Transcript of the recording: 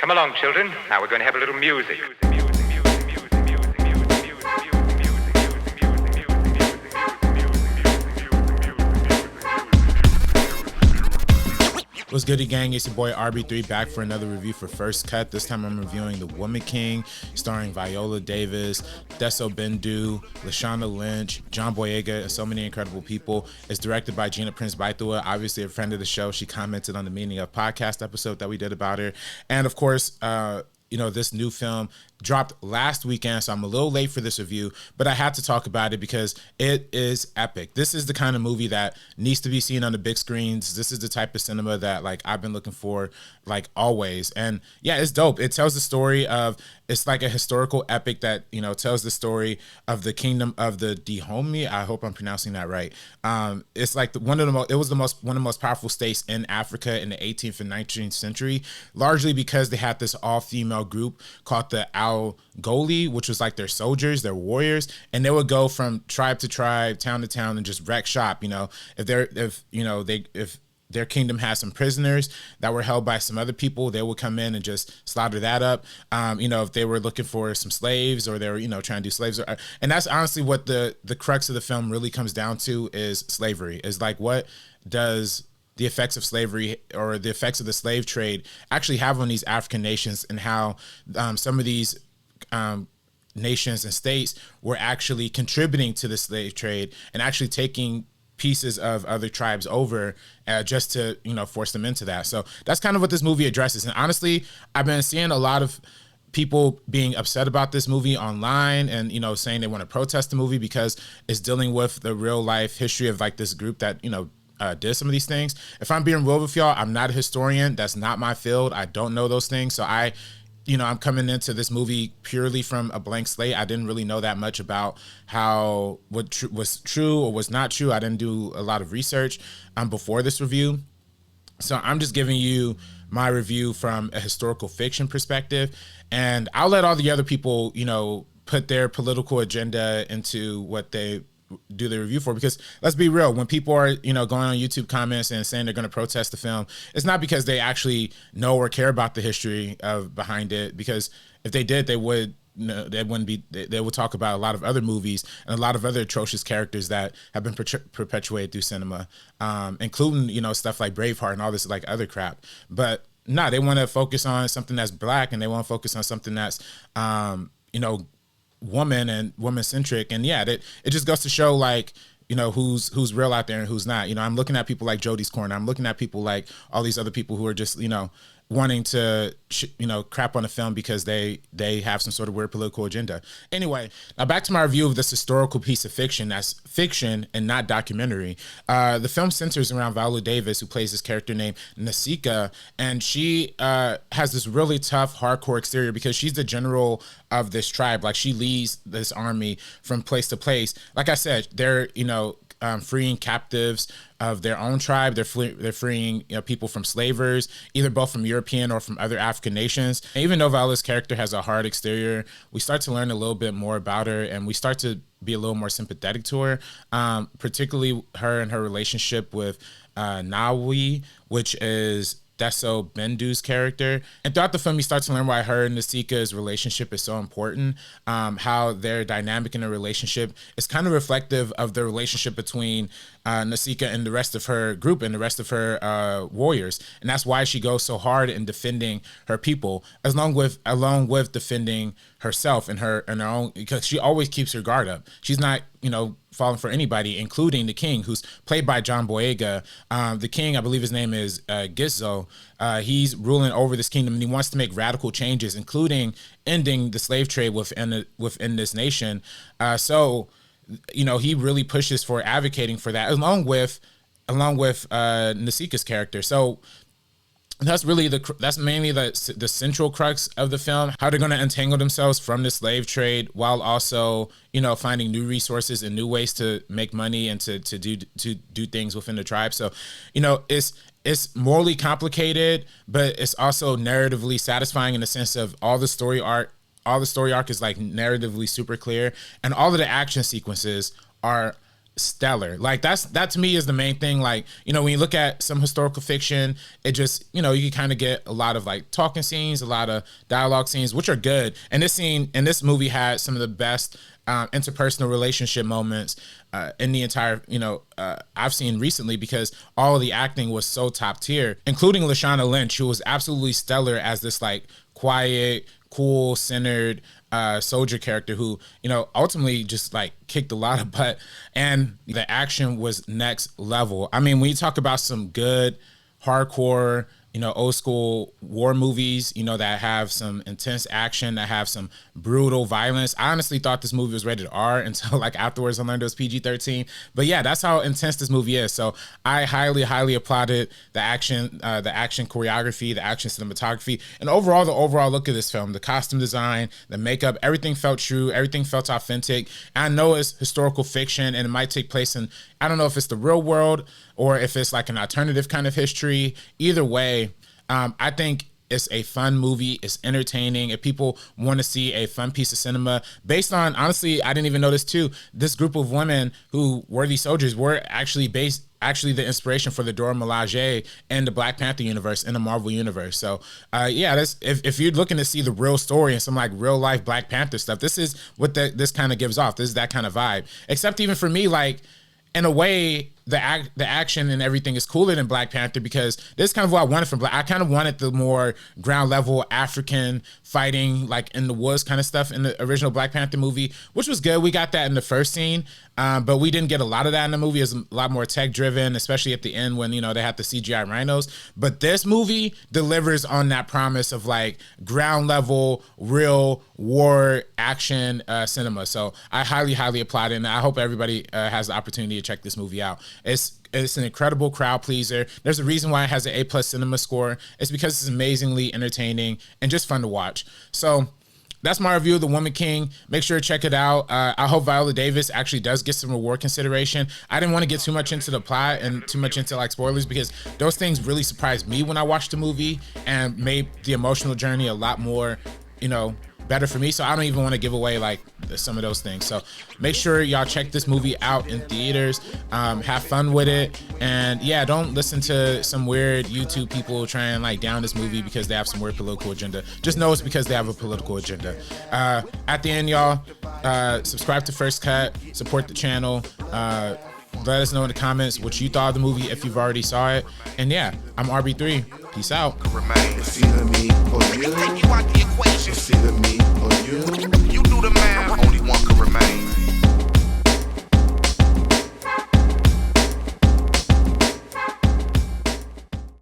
Come along, children. Now we're going to have a little music. What's good, gang? It's your boy RB3 back for another review for First Cut. This time I'm reviewing The Woman King, starring Viola Davis, Thuso Mbedu, Lashana Lynch, John Boyega, and so many incredible people. It's directed by Gina Prince Bythua, obviously a friend of the show. She commented on the Meaning of podcast episode that we did about her. And of course, this new film dropped last weekend, so I'm a little late for this review, but I had to talk about it because it is epic. This is the kind of movie that needs to be seen on the big screens. This is the type of cinema that I've been looking for always. And yeah, it's dope. It tells the story of, it's like a historical epic that, tells the story of the kingdom of the Dahomey. I hope I'm pronouncing that right. It's like one of the most powerful states in Africa in the 18th and 19th century, largely because they had this all-female group called the Goli, which was like their soldiers, their warriors, and they would go from tribe to tribe, town to town, and just wreck shop. If their kingdom had some prisoners that were held by some other people, they would come in and just slaughter that up. If they were looking for some slaves, or they were, trying to do slaves, and that's honestly what the crux of the film really comes down to, is slavery. Is like, what does the effects of slavery or the effects of the slave trade actually have on these African nations, and how some of these nations and states were actually contributing to the slave trade and actually taking pieces of other tribes over just to, force them into that. So that's kind of what this movie addresses. And honestly, I've been seeing a lot of people being upset about this movie online and, saying they want to protest the movie because it's dealing with the real life history of this group that, did some of these things. If I'm being real with y'all, I'm not a historian. That's not my field. I don't know those things. So I'm coming into this movie purely from a blank slate. I didn't really know that much about what was true or was not true. I didn't do a lot of research before this review. So I'm just giving you my review from a historical fiction perspective. And I'll let all the other people, put their political agenda into what they do the review for, because let's be real, when people are going on YouTube comments and saying they're going to protest the film, it's not because they actually know or care about the history behind it, because if they did, they would they would talk about a lot of other movies and a lot of other atrocious characters that have been perpetuated through cinema, including stuff like Braveheart and all this other crap. But no, they want to focus on something that's black, and they want to focus on something that's woman and woman centric. And yeah, it just goes to show who's real out there and who's not. I'm looking at people like Jodie's Corner. I'm looking at people like all these other people who are just wanting to crap on the film because they have some sort of weird political agenda. Anyway, now back to my review of this historical piece of fiction that's fiction and not documentary. The film centers around Viola Davis, who plays this character named Nasika, and she has this really tough, hardcore exterior because she's the general of this tribe. She leads this army from place to place. Like I said, they're freeing captives of their own tribe. They're freeing people from slavers, either both from European or from other African nations. And even though Viola's character has a hard exterior, we start to learn a little bit more about her, and we start to be a little more sympathetic to her, particularly her and her relationship with Nawi, which is Thuso Mbedu's character. And throughout the film, you start to learn why her and Nasika's relationship is so important, how their dynamic in a relationship is kind of reflective of the relationship between Nasika and the rest of her group and the rest of her warriors. And that's why she goes so hard in defending her people, along with defending herself and her own, because she always keeps her guard up. She's not, falling for anybody, including the king, who's played by John Boyega. The king, I believe his name is Gizzo. He's ruling over this kingdom, and he wants to make radical changes, including ending the slave trade within this nation. So he really pushes for advocating for that, along with Nasika's character. So that's mainly the central crux of the film, how they're going to untangle themselves from the slave trade while also, finding new resources and new ways to make money and to do things within the tribe. So, it's morally complicated, but it's also narratively satisfying in the sense of all the story arc is narratively super clear, and all of the action sequences are stellar. Like that to me is the main thing. Like, you know, when you look at some historical fiction, it just, you know, you can kind of get a lot of like talking scenes, a lot of dialogue scenes, which are good. And this movie had some of the best interpersonal relationship moments in the entire, you know, I've seen recently, because all of the acting was so top tier, including Lashana Lynch, who was absolutely stellar as this like quiet, cool, centered soldier character who, you know, ultimately just like kicked a lot of butt, and the action was next level. I mean, when you talk about some good hardcore, you know, old school war movies, you know, that have some intense action, that have some brutal violence. I honestly thought this movie was rated R until like afterwards I learned it was PG-13. But yeah, that's how intense this movie is. So I highly, highly applauded the action choreography, the action cinematography, and the overall look of this film, the costume design, the makeup, everything felt true, everything felt authentic. I know it's historical fiction and it might take place in, I don't know if it's the real world or if it's like an alternative kind of history. Either way, I think it's a fun movie. It's entertaining. If people want to see a fun piece of cinema based on, honestly, I didn't even know this too, this group of women who were these soldiers were actually the inspiration for the Dora Milaje and the Black Panther universe in the Marvel universe. So yeah, if you're looking to see the real story and some like real life Black Panther stuff, this is what this kind of gives off. This is that kind of vibe. Except even for me, like, in a way, the action and everything is cooler than Black Panther, because this is kind of what I wanted from Black. I kind of wanted the more ground level African fighting, like in the woods kind of stuff in the original Black Panther movie, which was good. We got that in the first scene, but we didn't get a lot of that in the movie. It was a lot more tech driven, especially at the end when, you know, they had the CGI rhinos. But this movie delivers on that promise of like ground level, real war action cinema. So I highly, highly applaud it, and I hope everybody has the opportunity to check this movie out. It's an incredible crowd pleaser. There's a reason why it has an A+ cinema score. It's because it's amazingly entertaining and just fun to watch. So that's my review of The Woman King. Make sure to check it out. I hope Viola Davis actually does get some reward consideration. I didn't want to get too much into the plot and too much into like spoilers, because those things really surprised me when I watched the movie and made the emotional journey a lot more, you know, better for me. So I don't even want to give away like some of those things. So make sure y'all check this movie out in theaters. Have fun with it, and yeah, don't listen to some weird YouTube people try and like down this movie because they have some weird political agenda. Just know it's because they have a political agenda. At the end, y'all, subscribe to First Cut, support the channel. Let us know in the comments what you thought of the movie if you've already saw it. And yeah, I'm RB3. Peace out. It's either me or you. Take you out the equation. It's either me or you. You do the math. Only one can remain.